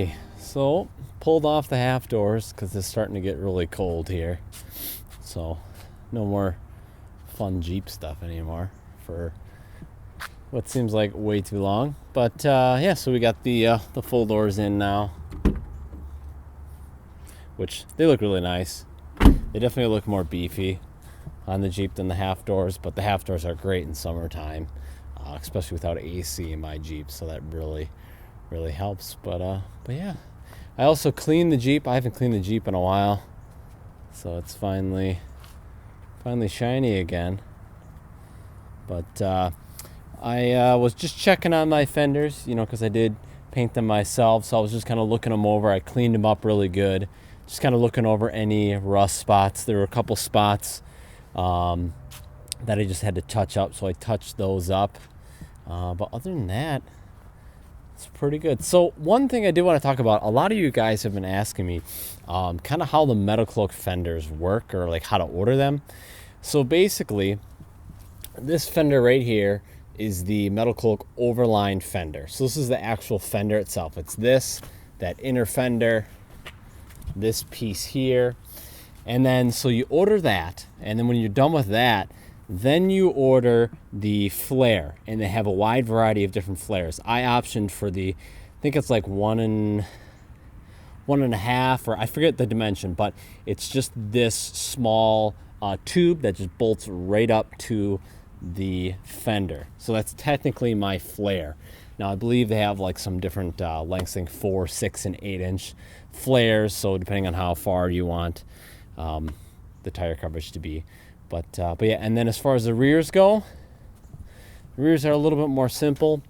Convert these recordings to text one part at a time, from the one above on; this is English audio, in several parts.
Alrighty, so pulled off the half doors because it's starting to get really cold here. So no more fun Jeep stuff anymore for what seems like way too long. But yeah, so we got the full doors in now, which they look really nice. They definitely look more beefy on the Jeep than the half doors, but the half doors are great in summertime, especially without AC in my Jeep, so that really helps. But yeah, I also cleaned the Jeep. I haven't cleaned the Jeep in a while, so it's finally shiny again. But I was just checking on my fenders, because I did paint them myself, so I was just kind of looking them over. I cleaned them up really good, just kind of looking over any rust spots. There were a couple spots that I just had to touch up, so I touched those up. But other than that, it's pretty good. So one thing I do want to talk about, a lot of you guys have been asking me kind of how the Metalcloak fenders work, or like how to order them. So basically, this fender right here is the Metalcloak overlined fender. So this is the actual fender itself. It's that inner fender, this piece here. And then so you order that, and then when you're done with that, then you order the flare, and they have a wide variety of different flares. I optioned for I think it's like 1.5, or I forget the dimension, but it's just this small tube that just bolts right up to the fender. So that's technically my flare. Now I believe they have like some different lengths, I think 4, 6, and 8-inch flares. So depending on how far you want the tire coverage to be. But yeah, and then as far as the rears go, the rears are a little bit more simple.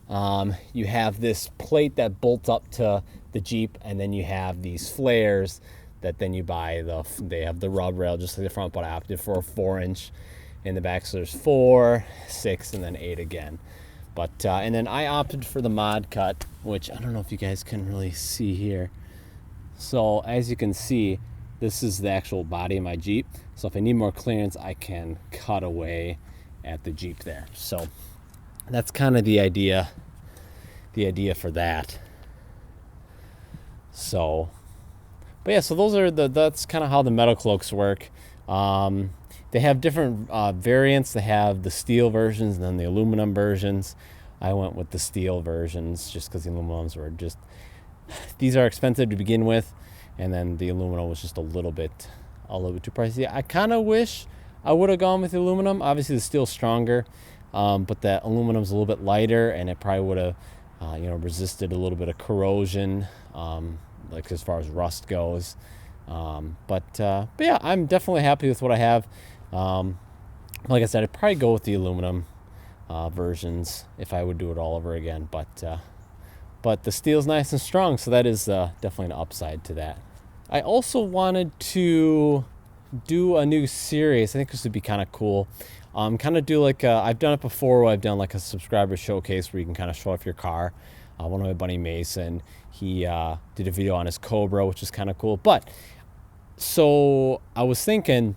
You have this plate that bolts up to the Jeep, and then you have these flares that then you buy. They have the rub rail just like the front, but I opted for a 4-inch in the back. So there's 4, 6, and then 8 again. But and then I opted for the mod cut, which I don't know if you guys can really see here. So as you can see, this is the actual body of my Jeep. So if I need more clearance, I can cut away at the Jeep there. So that's kind of the idea for that. So, but yeah, so those are that's kind of how the Metalcloaks work. They have different variants. They have the steel versions and then the aluminum versions. I went with the steel versions just because the aluminums were these are expensive to begin with. And then the aluminum was just a little bit too pricey. I kind of wish I would have gone with the aluminum. Obviously, the steel's stronger, but the aluminum's a little bit lighter, and it probably would have, resisted a little bit of corrosion, like as far as rust goes. But yeah, I'm definitely happy with what I have. Like I said, I'd probably go with the aluminum versions if I would do it all over again. But the steel's nice and strong, so that is definitely an upside to that. I also wanted to do a new series. I think this would be kind of cool. Kind of do like I've done it before, where I've done like a subscriber showcase where you can kind of show off your car. One of my buddy Mason, he did a video on his Cobra, which is kind of cool. But so I was thinking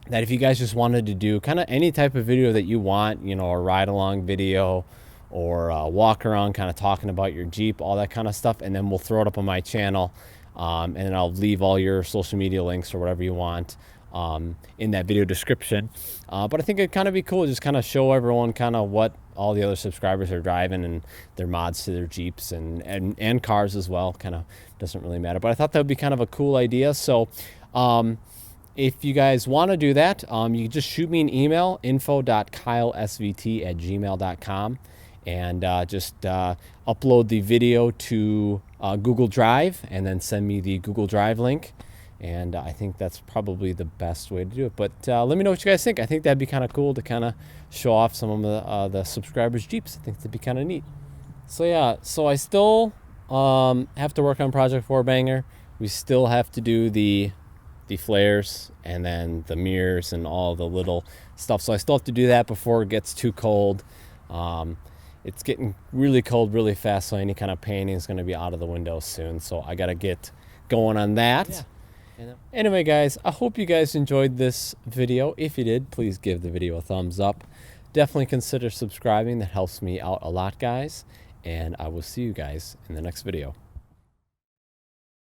that if you guys just wanted to do kind of any type of video that you want, a ride along video, or walk around kind of talking about your Jeep, all that kind of stuff, and then we'll throw it up on my channel, and then I'll leave all your social media links or whatever you want in that video description. But I think it'd kind of be cool to just kind of show everyone kind of what all the other subscribers are driving and their mods to their Jeeps and cars as well. Kind of doesn't really matter, but I thought that would be kind of a cool idea. So if you guys want to do that, you can just shoot me an email, info.KyleSVT@gmail.com. and just upload the video to Google Drive, and then send me the Google Drive link. And I think that's probably the best way to do it. But let me know what you guys think. I think that'd be kind of cool to kind of show off some of the subscribers' Jeeps. I think that'd be kind of neat. So yeah, so I still have to work on Project 4Banger. We still have to do the flares and then the mirrors and all the little stuff. So I still have to do that before it gets too cold. It's getting really cold really fast, so any kind of painting is going to be out of the window soon. So I got to get going on that. Yeah. Anyway, guys, I hope you guys enjoyed this video. If you did, please give the video a thumbs up. Definitely consider subscribing. That helps me out a lot, guys. and I will see you guys in the next video.